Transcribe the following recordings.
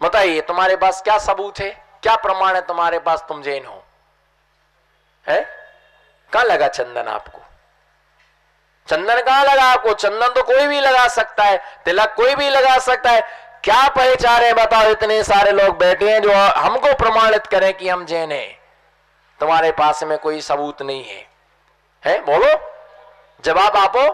बताइए तुम्हारे पास क्या सबूत है, क्या प्रमाण है तुम्हारे पास तुम जैन हो? है कहां लगा चंदन आपको? चंदन कहां लगा आपको? चंदन तो कोई भी लगा सकता है, तिलक कोई भी लगा सकता है। क्या पहचान है बताओ? इतने सारे लोग बैठे हैं जो हमको प्रमाणित करें कि हम जैन हैं। तुम्हारे पास में कोई सबूत नहीं है बोलो, जवाब आपो।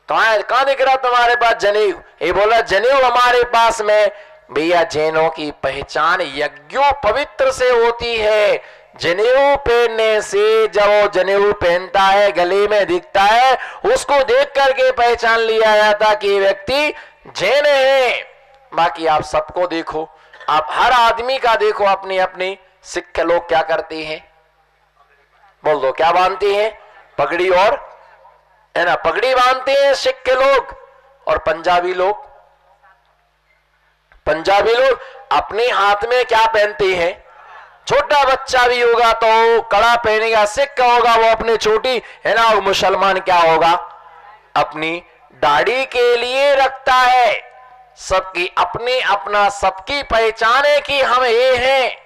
कहां दिख रहा तुम्हारे पास जनेऊ? ये बोला जनेऊ हमारे पास में। भैया जैनों की पहचान यज्ञों पवित्र से होती है। जनेऊ पहनने से, जब वो जनेऊ पहनता है गले में दिखता है, उसको देख करके पहचान लिया जाता कि व्यक्ति जैन है। बाकी आप सबको देखो, आप हर आदमी का देखो, अपनी अपनी सिख लोग क्या करते हैं? बोल दो क्या बांधते हैं? पगड़ी, और है ना, पगड़ी बांधते हैं सिख के लोग। और पंजाबी लोग अपने हाथ में क्या पहनते हैं? छोटा बच्चा भी होगा तो कड़ा पहनेगा, सिख का होगा वो अपनी छोटी, है ना। और मुसलमान क्या होगा? अपनी दाढ़ी के लिए रखता है। सबकी अपनी अपना सबकी पहचान है कि हम ये हैं।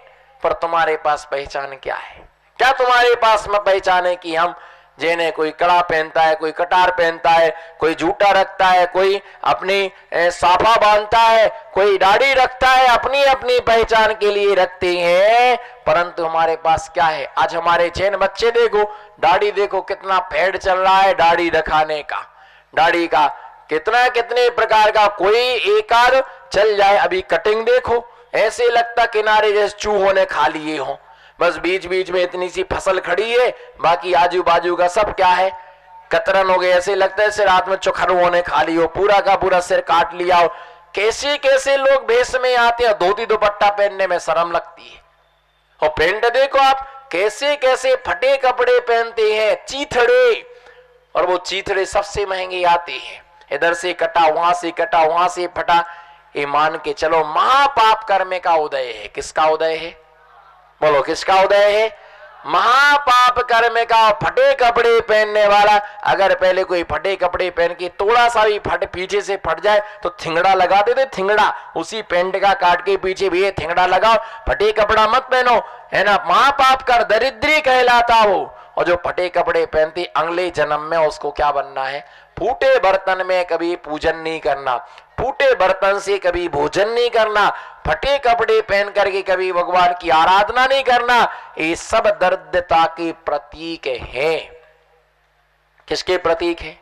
पर तुम्हारे पास पहचान क्या है? क्या तुम्हारे पास में पहचान है कि हम जैन है? कोई कड़ा पहनता है, कोई कटार पहनता है, कोई जूता रखता है, कोई अपनी साफा बांधता है, कोई दाढ़ी रखता है, अपनी अपनी पहचान के लिए रखते हैं। परंतु हमारे पास क्या है? आज हमारे जैन बच्चे देखो, दाढ़ी देखो, कितना फैड चल रहा है दाढ़ी रखाने का। दाढ़ी का कितने प्रकार का, कोई एक आध चल जाए। अभी कटिंग देखो, ऐसे लगता किनारे जैसे चूहों ने खा लिए हो। बस बीच बीच में इतनी सी फसल खड़ी है, बाकी आजू बाजू का सब क्या है? कतरन हो गए। ऐसे लगता है सिर रात में चुखरुओं ने खा लियो, पूरा का पूरा सिर काट लिया हो। कैसे कैसे लोग भेष में आते हैं, धोती दुपट्टा पहनने में शर्म लगती है। और पेंट देखो आप, कैसे कैसे फटे कपड़े पहनते हैं, चीथड़े। और वो चीथड़े सबसे महंगे आते हैं, इधर से कटा, वहां से कटा, वहां से फटा। ये मान के चलो महापाप कर्म का उदय है। किसका उदय है? बोलो किसका उदय है? महापाप कर्म का। फटे कपड़े पहनने वाला, अगर पहले कोई फटे कपड़े पहन के थोड़ा सा भी फट पीछे से फट जाए तो थिंगड़ा लगाते थे। थिंगड़ा उसी पेंट का काट के पीछे भी थिंगड़ा लगाओ, फटे कपड़ा मत पहनो, है ना। महापाप कर, दरिद्री कहलाता वो। और जो फटे कपड़े पहनती, अगले जन्म में उसको क्या बनना है? फूटे बर्तन में कभी पूजन नहीं करना, फूटे बर्तन से कभी भोजन नहीं करना, फटे कपड़े पहन करके कभी भगवान की आराधना नहीं करना। ये सब दरिद्रता के प्रतीक है। किसके प्रतीक है?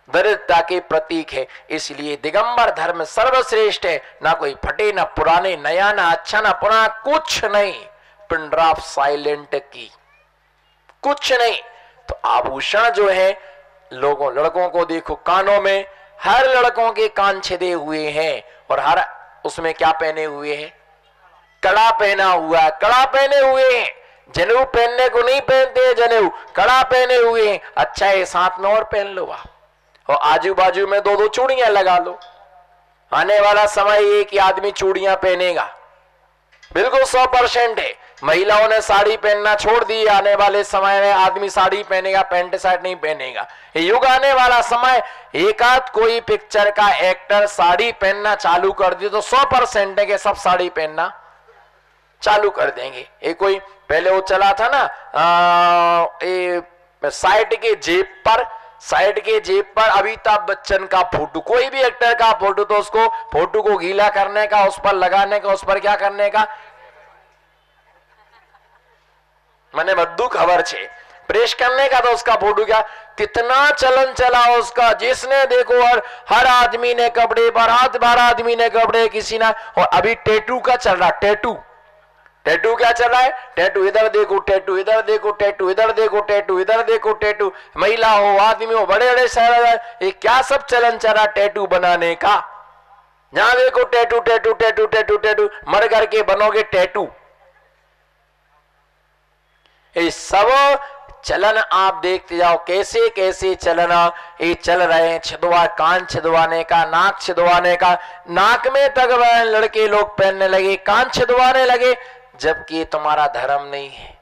दरिद्रता के प्रतीक है। इसलिए दिगंबर धर्म सर्वश्रेष्ठ है। ना कोई फटे, ना पुराने, नया, ना अच्छा, ना पुराना, कुछ नहीं। पिन ड्रॉप साइलेंट की, कुछ नहीं। तो आभूषण जो है, लोगों लड़कों को देखो, कानों में, हर लड़कों के कान छिदे हुए हैं। और हर उसमें क्या पहने हुए हैं? कड़ा पहना हुआ है, कड़ा पहने हुए हैं। जनेऊ पहनने को नहीं पहनते, जनेऊ कड़ा पहने हुए हैं। अच्छा है, साथ में और पहन लो आप, और आजू बाजू में दो दो चूड़ियां लगा लो। आने वाला समय ये कि आदमी चूड़ियां पहनेगा, बिल्कुल 100% है। महिलाओं ने साड़ी पहनना छोड़ दी, आने वाले समय में आदमी साड़ी पहनेगा, पैंट शर्ट नहीं पहनेगा। युग आने वाला समय, एक आध कोई पिक्चर का एक्टर साड़ी पहनना चालू कर दिया तो 100% है कि सब साड़ी पहनना चालू कर देंगे। ये कोई पहले वो चला था ना, साइड के जेब पर अमिताभ बच्चन का फोटो, कोई भी एक्टर का फोटो, तो उसको फोटो को गीला करने का, उस पर लगाने का, उस पर क्या करने का, मैंने बद्दू खबर छे, प्रेस करने का। तो उसका फोटो क्या, कितना चलन चला उसका, जिसने देखो हर आदमी ने कपड़े पर, हाथ बार आदमी ने कपड़े, किसी ना। और अभी टैटू का चल रहा, टैटू क्या चल रहा है? टैटू इधर देखो, टैटू इधर देखो, टैटू इधर देखो, टैटू इधर देखो, टैटू। महिला हो, आदमी हो, बड़े बड़े शहर, ये क्या सब चलन चला टैटू बनाने का। जहां देखो tattoo tattoo tattoo tattoo tattoo, मर करके बनोगे टैटू। ये सब चलन आप देखते जाओ, कैसे कैसे चलन ये चल रहे हैं। छिदवा, कान छिदवाने का, नाक छिदवाने का, नाक में तक लड़के लोग पहनने लगे, कान छिदवाने लगे, जबकि तुम्हारा धर्म नहीं है।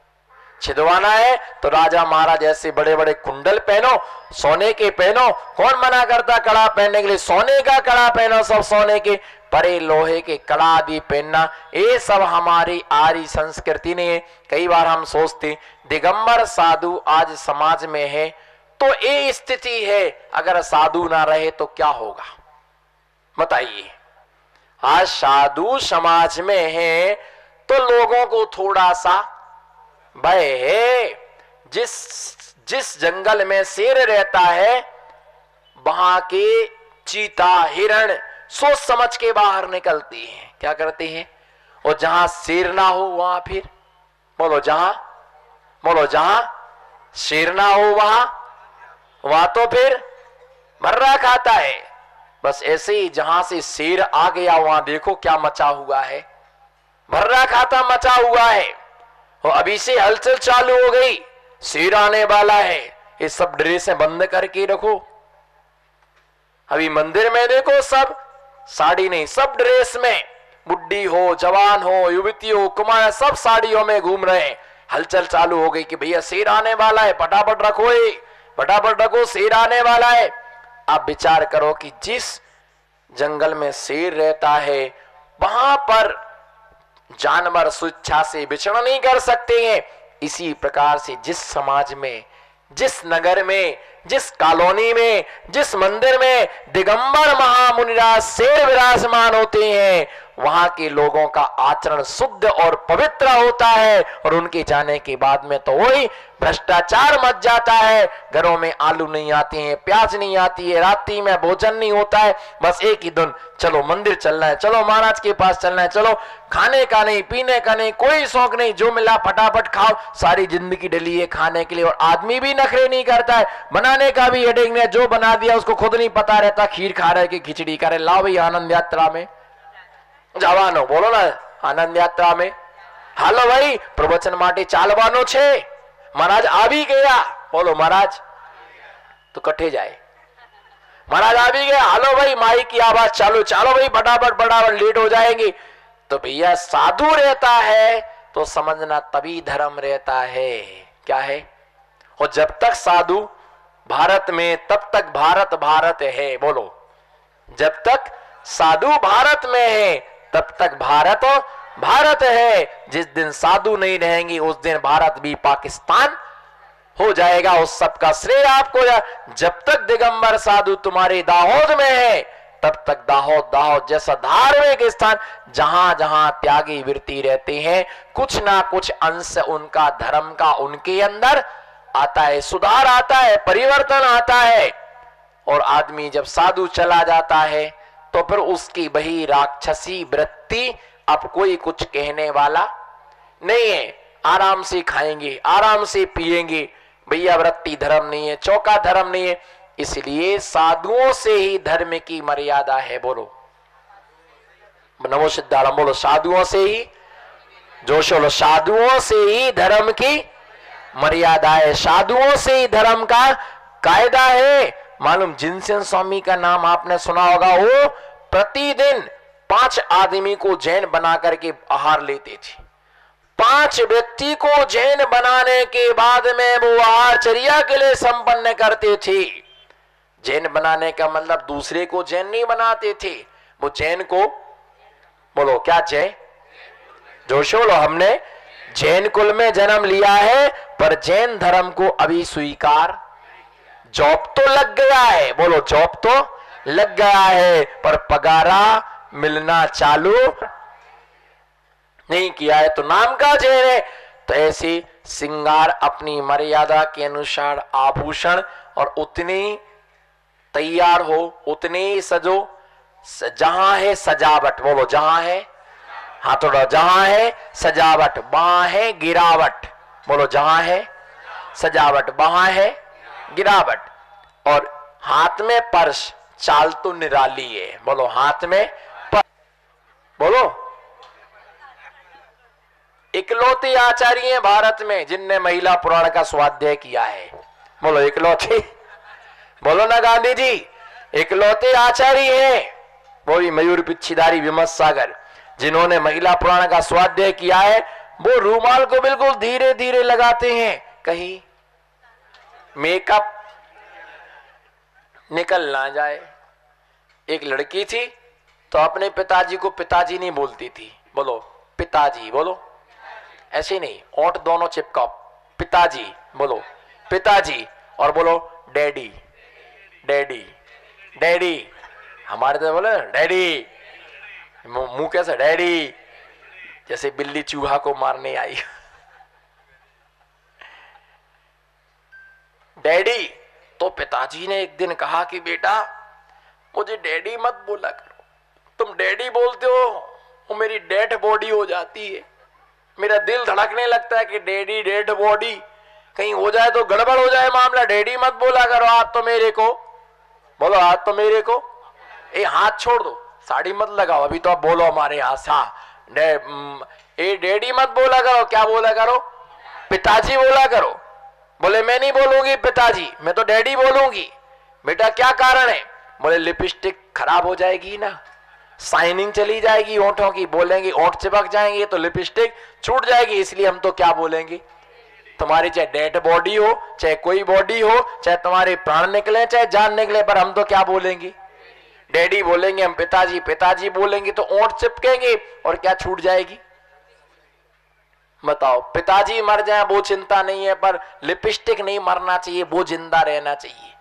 छिदवाना है तो राजा महाराज ऐसे बड़े बड़े कुंडल पहनो, सोने के पहनो। कौन मना करता कड़ा पहनने के लिए? सोने का कड़ा पहनो, सब सोने के, परे लोहे के कड़ा आदि पहनना, ये सब हमारी आर्य संस्कृति ने है। कई बार हम सोचते दिगंबर साधु आज समाज में है तो ये स्थिति है, अगर साधु ना रहे तो क्या होगा बताइए। आज साधु समाज में है तो लोगों को थोड़ा सा भय है। जिस जंगल में शेर रहता है वहां के चीता हिरण सोच समझ के बाहर निकलती हैं, क्या करती हैं? और जहां शेर ना हो वहां फिर बोलो, जहां शेर ना हो वहां तो फिर मर्रा खाता है। बस ऐसे ही जहां से शेर आ गया वहां देखो क्या मचा हुआ है, मर्रा खाता मचा हुआ है। और अभी से हलचल चालू हो गई, शेर आने वाला है, ये सब ड्रेसें बंद करके रखो। अभी मंदिर में देखो सब साड़ी नहीं, सब ड्रेस में, बुढ़ी हो जवान हो युवती हो कुमार सब साड़ियों में घूम रहे हैं। हलचल चालू हो गई कि भैया शेर आने वाला है, फटाफट रखो, फटाफट रखो, शेर आने वाला है। आप विचार करो कि जिस जंगल में शेर रहता है वहां पर जानवर स्वेच्छा से विचरण नहीं कर सकते हैं। इसी प्रकार से जिस समाज में, जिस नगर में, जिस कॉलोनी में, जिस मंदिर में दिगंबर महामुनिराज शेर विराजमान होते हैं वहां के लोगों का आचरण शुद्ध और पवित्र होता है। और उनके जाने के बाद में तो वही भ्रष्टाचार मच जाता है। घरों में आलू नहीं आते हैं, प्याज नहीं आती है, रात्रि में भोजन नहीं होता है, बस एक ही धुन, चलो मंदिर चलना है, चलो महाराज के पास चलना है, चलो खाने का नहीं पीने का नहीं, कोई शौक नहीं, जो मिला फटाफट खाओ। सारी जिंदगी डली है खाने के लिए। और आदमी भी नखरे नहीं करता है, बनाने का भी हेडेक नहीं, जो बना दिया उसको खुद नहीं पता रहता खीर खा रहे कि खिचड़ी खा रहे। लाओ भाई आनंद यात्रा में જવાનો બોલો ને, આનંદ યાત્રા में હાલો ભાઈ પ્રવચન માટે ચાલવાનો છે, महाराज આવી ગયા, બોલો महाराज तो कट्ठे जाए, महाराज आ भी गया, हालो भाई माई की आवाज चालू, चलो भाई फटाफट फटाफट लेट हो जाएंगे। तो भैया साधु रहता है तो समझना तभी धर्म रहता है। क्या है? और जब तक साधु भारत में तब तक भारत भारत है। बोलो, जब तक साधु भारत में है तब तक भारत भारत है। जिस दिन साधु नहीं रहेंगे उस दिन भारत भी पाकिस्तान हो जाएगा। उस सब का श्रेय आपको। जब तक दिगंबर साधु तुम्हारे दाहोद में है तब तक दाहोद जैसा धार्मिक स्थान जहां जहां त्यागी वृत्ति रहते हैं कुछ ना कुछ अंश उनका धर्म का उनके अंदर आता है, सुधार आता है, परिवर्तन आता है। और आदमी जब साधु चला जाता है तो फिर उसकी वही राक्षसी वृत्ति, अब कोई कुछ कहने वाला नहीं है। आराम से खाएंगे, आराम से पिएंगे, भैया वृत्ति धर्म नहीं है, चौका धर्म नहीं है। इसलिए साधुओं से ही धर्म की मर्यादा है। बोलो नमो सिद्धाराम, बोलो साधुओं से ही, जोश बोलो, साधुओं से ही धर्म की मर्यादा है, साधुओं से ही धर्म का कायदा है। मालूम जिनसेन स्वामी का नाम आपने सुना होगा, वो प्रतिदिन 5 आदमी को जैन बना करके आहार लेते थे। 5 व्यक्ति को जैन बनाने के बाद में वो आहारचर्या के लिए संपन्न करते थे। जैन बनाने का मतलब दूसरे को जैन नहीं बनाते थे, वो जैन को, बोलो क्या जैन, जोश बोलो, हमने जैन कुल में जन्म लिया है पर जैन धर्म को अभी स्वीकार, जॉब तो लग गया है, बोलो जॉब तो लग गया है पर पगारा मिलना चालू नहीं किया है तो नाम का जैन है। तो ऐसे श्रृंगार अपनी मर्यादा के अनुसार आभूषण और उतनी तैयार हो, उतने ही सजो। जहां है सजावट, बोलो जहां है, हाथ उठाओ, जहां है सजावट वहां है गिरावट। बोलो जहां है सजावट वहां है गिरावट। और हाथ में पर्स, चाल तो निराली है। बोलो हाथ में पर्स, बोलो इकलौते आचार्य हैं भारत में जिनने महिला पुराण का स्वाध्याय किया है। बोलो इकलौते, बोलो ना गांधी जी, इकलौते आचार्य हैं वो भी मयूर पिच्छीदारी विमत सागर जिन्होंने महिला पुराण का स्वाध्याय किया है। वो रूमाल को बिल्कुल धीरे धीरे लगाते हैं, कहीं मेकअप निकल ना जाए। एक लड़की थी तो अपने पिताजी को पिताजी नहीं बोलती थी, बोलो पिताजी, बोलो ऐसे नहीं, ओंठ दोनों चिपकाओ, पिताजी बोलो, पिताजी, और बोलो डैडी, डैडी, डैडी। हमारे तो बोले डैडी, मुंह कैसा डैडी, जैसे बिल्ली चूहा को मारने आई। डैडी। तो पिताजी ने एक दिन कहा कि बेटा मुझे डैडी मत बोला करो, तुम डैडी बोलते हो वो मेरी डेड बॉडी हो जाती है, मेरा दिल धड़कने लगता है कि डैडी डेड बॉडी, कहीं हो जाए तो गड़बड़ हो जाए मामला, डैडी मत बोला करो। आज तो मेरे को बोलो, आज तो मेरे को, ए हाथ छोड़ दो, साड़ी मत लगाओ, अभी तो आप बोलो हमारे यहाँ सा डैडी मत बोला करो, क्या बोला करो, पिताजी बोला करो। बोले मैं नहीं बोलूंगी पिताजी, मैं तो डैडी बोलूंगी। बेटा क्या कारण है? बोले लिपस्टिक खराब हो जाएगी ना, शाइनिंग चली जाएगी ओंठों की, बोलेंगे ओंठ चिपक जाएंगे तो लिपस्टिक छूट जाएगी, इसलिए हम तो क्या बोलेंगे, तुम्हारी चाहे डेड बॉडी हो, चाहे कोई बॉडी हो, चाहे तुम्हारे प्राण निकले चाहे जान निकले, पर हम तो क्या बोलेंगे, डैडी बोलेंगे। हम पिताजी पिताजी बोलेंगे तो ओंठ चिपकेंगे और क्या छूट जाएगी, बताओ। पिताजी मर जाए वो चिंता नहीं है, पर लिपस्टिक नहीं मरना चाहिए, वो जिंदा रहना चाहिए।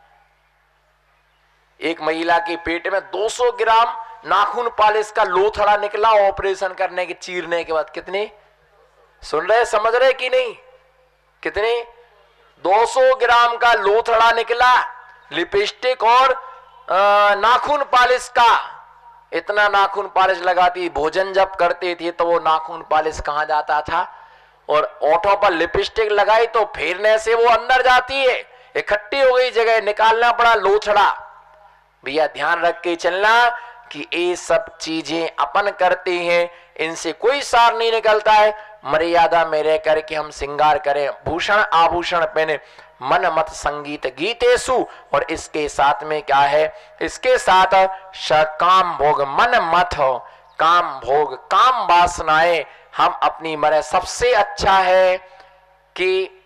एक महिला के पेट में 200 ग्राम नाखून पालिश का लोथड़ा निकला ऑपरेशन करने के, चीरने के बाद। कितने सुन रहे, समझ रहे कि नहीं, कितने 200 ग्राम का लोथड़ा निकला, लिपस्टिक और नाखून पालिश का। इतना नाखून पालिश लगाती, भोजन जब करते थे तो वो नाखून पालिश कहां जाता था, और ओंठों पर लिपस्टिक लगाई तो फेरने से वो अंदर जाती है, इकट्ठी हो गई जगह, निकालना पड़ा लोथड़ा। भैया ध्यान रख के चलना कि ये सब चीजें अपन करते हैं, इनसे कोई सार नहीं निकलता है। मर्यादा में रह करके हम श्रृंगार करें, भूषण आभूषण पहने, मन मत संगीत गीतेसु, और इसके साथ में क्या है, इसके साथ काम भोग मन मत हो, काम भोग काम वासनाएं हम अपनी मरे। सबसे अच्छा है कि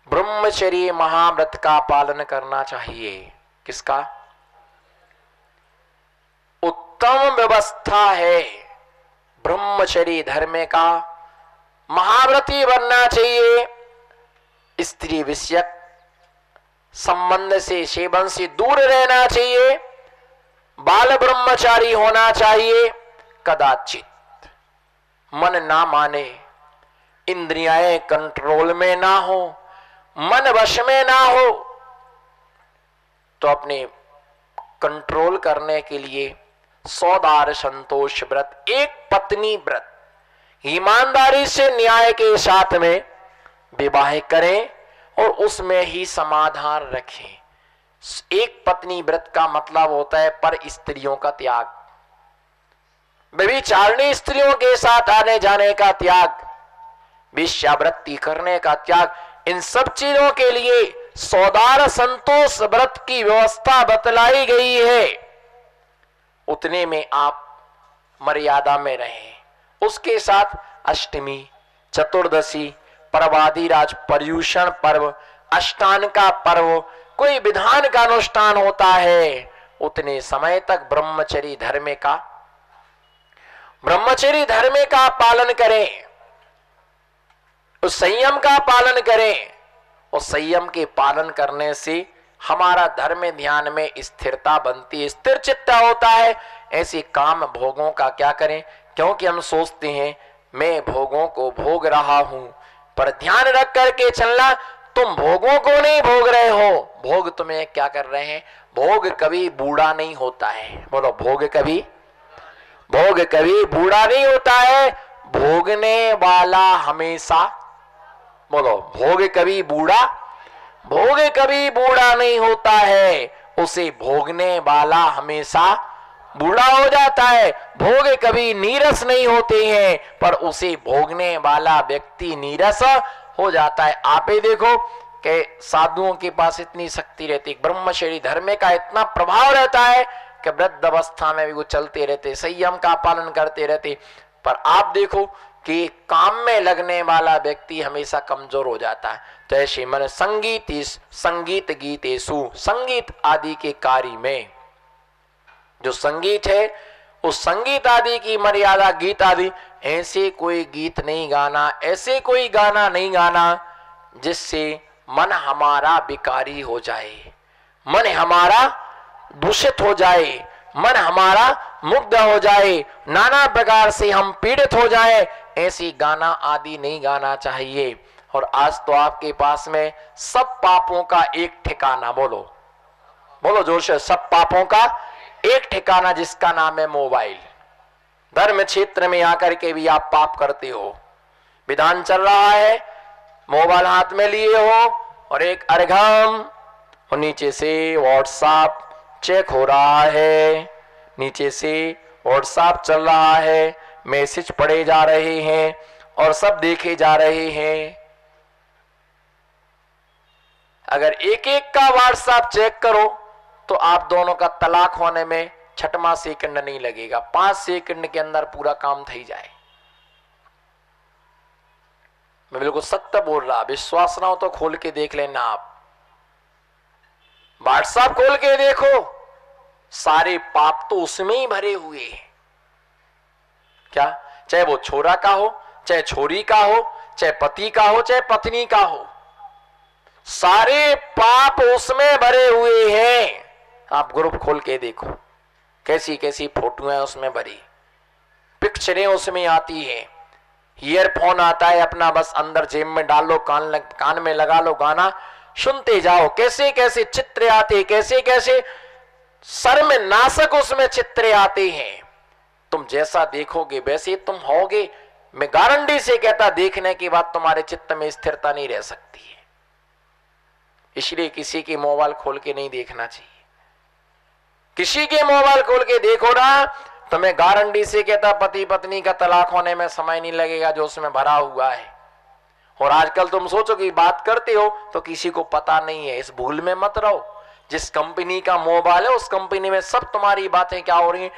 ब्रह्मचर्य महाव्रत का पालन करना चाहिए। किसका? उत्तम व्यवस्था है ब्रह्मचर्य धर्म का, महाव्रती बनना चाहिए। स्त्री विषयक संबंध से, सेवन से दूर रहना चाहिए, बाल ब्रह्मचारी होना चाहिए। कदाचित मन ना माने, इंद्रियाएं कंट्रोल में ना हो, मन वश में ना हो, तो अपने कंट्रोल करने के लिए सौदार संतोष व्रत, एक पत्नी व्रत, ईमानदारी से न्याय के साथ में विवाह करें और उसमें ही समाधान रखें। एक पत्नी व्रत का मतलब होता है पर स्त्रियों का त्याग, व्यभिचारिणी स्त्रियों के साथ आने जाने का त्याग, वेश्यावृत्ति करने का त्याग। इन सब चीजों के लिए सौदार संतोष व्रत की व्यवस्था बतलाई गई है। उतने में आप मर्यादा में रहें। उसके साथ अष्टमी, चतुर्दशी, पर्वादिराज, पर्यूषण पर्व, अष्टान का पर्व, कोई विधान का अनुष्ठान होता है, उतने समय तक ब्रह्मचर्य धर्म का पालन करें, उस संयम का पालन करें। और संयम के पालन करने से हमारा धर्म ध्यान में स्थिरता बनती है, स्थिर चित्त होता है। ऐसे काम भोगों का क्या करें, क्योंकि हम सोचते हैं मैं भोगों को भोग रहा हूं, पर ध्यान रख करके चलना, तुम भोगों को नहीं भोग रहे हो, भोग तुम्हें क्या कर रहे हैं। भोग कभी बूढ़ा नहीं होता है, बोलो भोग कभी बूढ़ा नहीं होता है। भोगने वाला हमेशा, बोलो भोग कभी बूढ़ा नहीं होता है, उसे भोगने वाला हमेशा बूढ़ा हो जाता है। भोग कभी नीरस नहीं होते हैं, पर उसे भोगने वाला व्यक्ति नीरस हो जाता है। आप ही देखो कि साधुओं के पास इतनी शक्ति रहती, ब्रह्मचर्य धर्म का इतना प्रभाव रहता है कि वृद्ध अवस्था में भी वो चलते रहते, संयम का पालन करते रहते। पर आप देखो कि काम में लगने वाला व्यक्ति हमेशा कमजोर हो जाता है। तो ऐसे मन संगीत गीतेषु, संगीत आदि के कार्य में जो संगीत है उस संगीत आदि की मर्यादा, गीत आदि, ऐसे कोई गीत नहीं गाना, ऐसे कोई गाना नहीं गाना जिससे मन हमारा विकारी हो जाए, मन हमारा दूषित हो जाए, मन हमारा मुग्ध हो जाए, नाना प्रकार से हम पीड़ित हो जाए, ऐसी गाना आदि नहीं गाना चाहिए। और आज तो आपके पास में सब पापों का एक ठिकाना, बोलो बोलो जोर से, सब पापों का एक ठिकाना जिसका नाम है मोबाइल। धर्म क्षेत्र में आकर के भी आप पाप करते हो। विधान चल रहा है, मोबाइल हाथ में लिए हो और एक अर्घम, और नीचे से व्हाट्सएप चेक हो रहा है, नीचे से व्हाट्सएप चल रहा है, मैसेज पढ़े जा रहे हैं और सब देखे जा रहे हैं। अगर एक एक का व्हाट्सएप चेक करो तो आप दोनों का तलाक होने में छठवां सेकंड नहीं लगेगा, 5 सेकंड के अंदर पूरा काम थी जाए। मैं बिल्कुल सत्य बोल रहा, विश्वास ना हो तो खोल के देख लेना। आप व्हाट्सएप खोल के देखो, सारे पाप तो उसमें ही भरे हुए हैं। क्या, चाहे वो छोरा का हो, चाहे छोरी का हो, चाहे पति का हो, चाहे पत्नी का हो, सारे पाप उसमें भरे हुए हैं। आप ग्रुप खोल के देखो, कैसी कैसी फोटो है उसमें भरी, पिक्चरें उसमें आती हैं, ईयरफोन आता है अपना, बस अंदर जेब में डाल लो, कान में लगा लो, गाना सुनते जाओ। कैसे कैसे चित्र आते, कैसे कैसे शर्मनाशक उसमें चित्र आते हैं। तुम जैसा देखोगे वैसे तुम होगे। मैं गारंटी से कहता, देखने के बाद तुम्हारे चित्त में स्थिरता नहीं रह सकती है। इसलिए किसी के मोबाइल खोल के नहीं देखना चाहिए। किसी के मोबाइल खोल के देखो ना तो मैं गारंटी से कहता, पति पत्नी का तलाक होने में समय नहीं लगेगा जो उसमें भरा हुआ है। और आजकल तुम सोचो कि बात करते हो तो किसी को पता नहीं है, इस भूल में मत रहो। जिस कंपनी का मोबाइल है उस कंपनी में सब तुम्हारी बातें क्या हो रही हैं,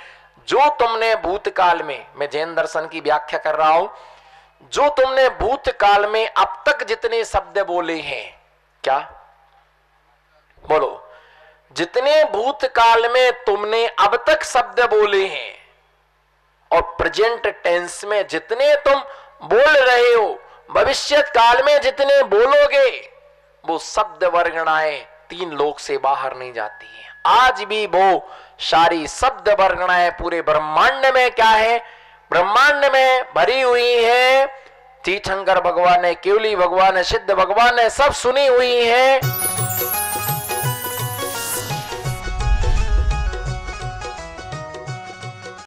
जो तुमने भूतकाल में, मैं जैन दर्शन की व्याख्या कर रहा हूं, जो तुमने भूतकाल में अब तक जितने शब्द बोले हैं, क्या बोलो, जितने भूतकाल में तुमने अब तक शब्द बोले हैं और प्रेजेंट टेंस में जितने तुम बोल रहे हो, भविष्य काल में जितने बोलोगे, वो शब्द वर्गणाएं 3 लोक से बाहर नहीं जाती हैं। आज भी वो सारी शब्द वर्गणाएं पूरे ब्रह्मांड में क्या है, ब्रह्मांड में भरी हुई है। तीर्थंकर भगवान ने, केवली भगवान ने, सिद्ध भगवान ने सब सुनी हुई है।